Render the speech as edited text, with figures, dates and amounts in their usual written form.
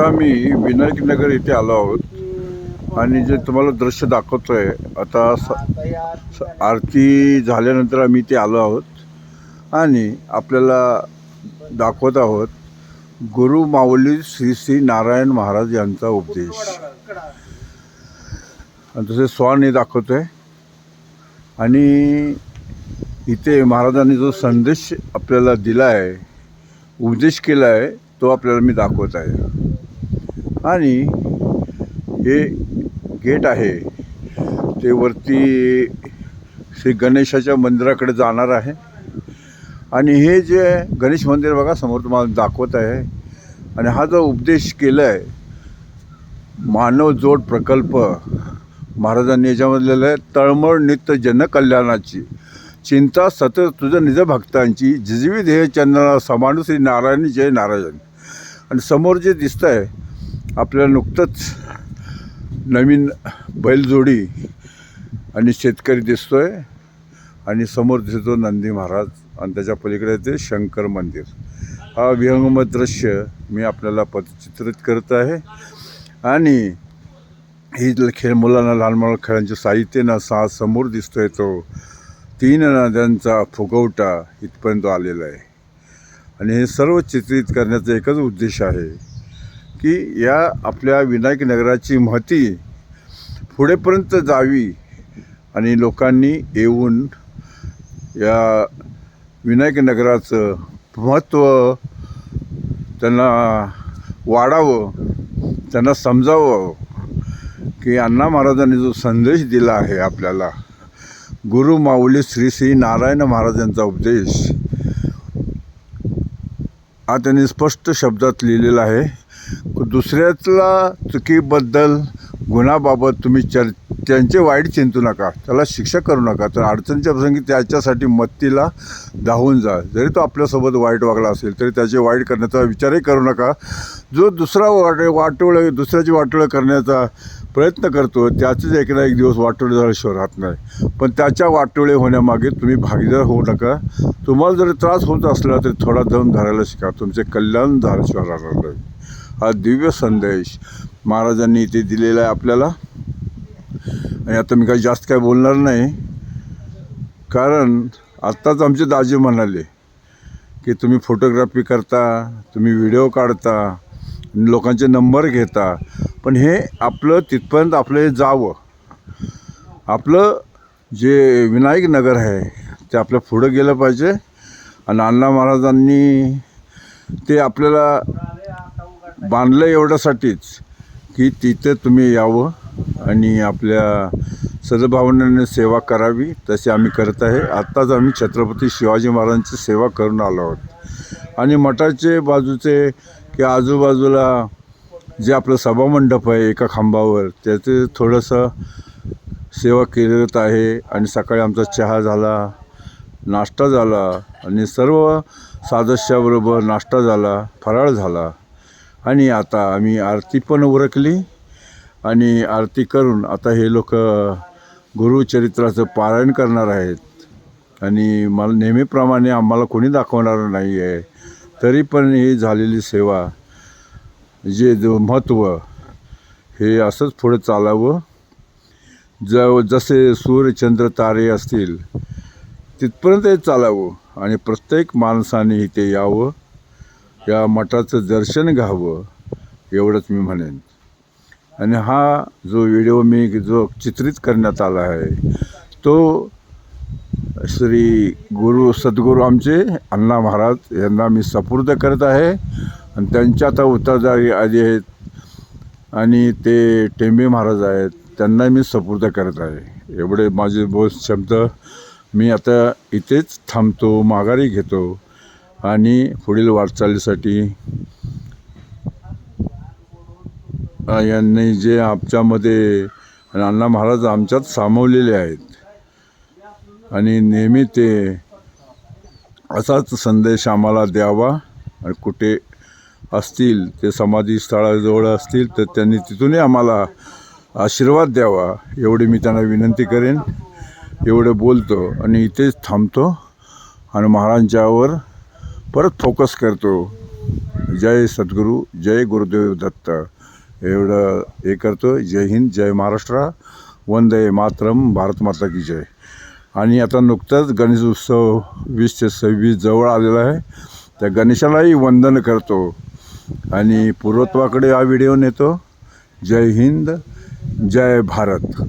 आता मी विनायक नगर इथे आलो आहोत आणि जे तुम्हाला दृश्य दाखवतोय आता आरती झाल्यानंतर आम्ही इथे आलो आहोत आणि आपल्याला दाखवत आहोत गुरु माऊली श्री श्री नारायण महाराज यांचा उपदेश आणि तसे स्वान हे दाखवतोय आणि इथे महाराजांनी जो संदेश आपल्याला दिला आहे, उपदेश केला आहे, तो आपल्याला मी दाखवत आहे। आणि हे गेट आहे ते वरती श्री गणेशाच्या मंदिराकडे जाणार आहे आणि हे जे गणेश मंदिर बघा समोर तुम्हाला दाखवत आहे। आणि हा जो उपदेश केला आहे मानव जोड प्रकल्प महाराजांनी याच्यामधलेलं आहे, तळमळ नित्य जनकल्याणाची चिंता सतत तुझ निज भक्तांची जिजवी ध्येय चंद्राला समानू श्री नारायण जय नारायण। आणि समोर जे दिसतं आहे आपल्याला नुकतंच नवीन बैलजोडी आणि शेतकरी दिसतोय आणि समोर दिसतो नंदी महाराज आणि त्याच्या पलीकडे ते शंकर मंदिर। हा विहंगम दृश्य मी आपल्याला पदचित्रित करत आहे आणि ही मुलांना लहान मुलं खेळांचे साहित्य ना समोर दिसतोय तो 3 नद्यांचा फुगवटा इथपर्यंत आलेला आहे। आणि हे सर्व चित्रित करण्याचा एकच उद्देश आहे की या आपल्या विनायक नगराची महती पुढेपर्यंत जावी आणि लोकांनी येऊन या विनायक नगराचं महत्त्व त्यांना वाढावं, त्यांना समजावं की अण्णा महाराजांनी जो संदेश दिला आहे आपल्याला गुरु माऊली श्री श्री नारायण महाराज यांचा उपदेश हा त्यांनी स्पष्ट शब्दात लिहिलेला आहे। दुसऱ्यातला चुकीबद्दल गुन्हाबाबत तुम्ही त्यांचे वाईट चिंतू नका, त्याला शिक्षा करू नका, तर अडचणीच्या प्रसंगी त्याच्यासाठी मदतीला धावून जा। जरी तो आपल्यासोबत वाईट वागला असेल तरी त्याचे वाईट करण्याचा विचारही करू नका। जो दुसरा दुसऱ्याची वाटोळं करण्याचा प्रयत्न करतो त्याचेच एक ना एक दिवस वाटोळे झाल्याशिवाय राहत नाही, पण त्याच्या वाटोळे होण्यामागे तुम्ही भागीदार होऊ नका। तुम्हाला जरी त्रास होत असला तरी थोडा दम धरायला शिका, तुमचे कल्याण झाल्याशिवाय राहणार नाही। हा दिव्य संदेश महाराजांनी इथे दिलेला आहे आपल्याला। आणि आता मी काही जास्त काय बोलणार नाही, कारण आत्ताच आमचे दाजी म्हणाले की तुम्ही फोटोग्राफी करता, तुम्ही व्हिडिओ काढता, लोकांचे नंबर घेता, पण हे आपलं तिथपर्यंत आपलं जावं। आपलं जे विनायक नगर आहे ते आपल्या पुढं गेलं पाहिजे आणि अण्णा महाराजांनी ते आपल्याला बांधलं एवढ्यासाठीच की तिथे तुम्ही यावं आणि आपल्या सद्भावनेने सेवा करावी, तशी आम्ही करत आहे। आत्ताच आम्ही छत्रपती शिवाजी महाराजांची सेवा करून आलो आहोत आणि मठाचे बाजूचे की आजूबाजूला जे आपलं सभामंडप आहे एका खांबावर त्याचे थोडंसं सेवा केलेलं आहे। आणि सकाळी आमचा चहा झाला, नाश्ता झाला आणि सर्व सदस्याबरोबर नाश्ता झाला, फराळ झाला आणि आता आम्ही आरती पण उरकली आणि आरती करून आता हे लोक गुरुचरित्राचं पारायण करणार आहेत। आणि मला नेहमीप्रमाणे आम्हाला कोणी दाखवणार नाही आहे, तरी पण ही झालेली सेवा जे महत्त्व हे असंच पुढे चालावं। जसे सूर्यचंद्र तारे असतील तिथपर्यंत हे चालावं आणि प्रत्येक माणसाने इथे यावं, या मठाचं दर्शन घ्यावं, एवढंच मी म्हणेन। आणि हा जो व्हिडिओ मी जो चित्रित करण्यात आला आहे तो श्री सद्गुरू आमचे अण्णा महाराज यांना मी सुपूर्द करत आहे आणि त्यांच्या आता उत्तरदारी आधी आहेत आणि ते टेंबे महाराज आहेत, त्यांना मी सुपूर्द करत आहे। एवढे माझे बोध शब्द मी आता इथेच थांबतो, माघारी घेतो आणि पुढील वाटचालीसाठी यांनी जे आमच्यामध्ये अण्णा महाराज आमच्यात सामावलेले आहेत आणि नेहमी ते असाच संदेश आम्हाला द्यावा। आणि कुठे असतील ते समाधी स्थळाजवळ असतील तर त्यांनी तिथूनही आम्हाला आशीर्वाद द्यावा, एवढी मी त्यांना विनंती करेन। एवढं बोलतो आणि इथेच थांबतो आणि महाराजांच्यावर परत फोकस करतो। जय सद्गुरू, जय गुरुदेव दत्त एवढं हे करतो. जय हिंद, जय महाराष्ट्र, वंदे मातरम, भारत माता की जय. आणि आता नुकताच गणेश उत्सव 20 ते 26 जवळ आलेला आहे. त्या गणेशालाही वंदन करतो आणि पूर्वत्वाकडे हा व्हिडिओ नेतो. जय हिंद, जय भारत.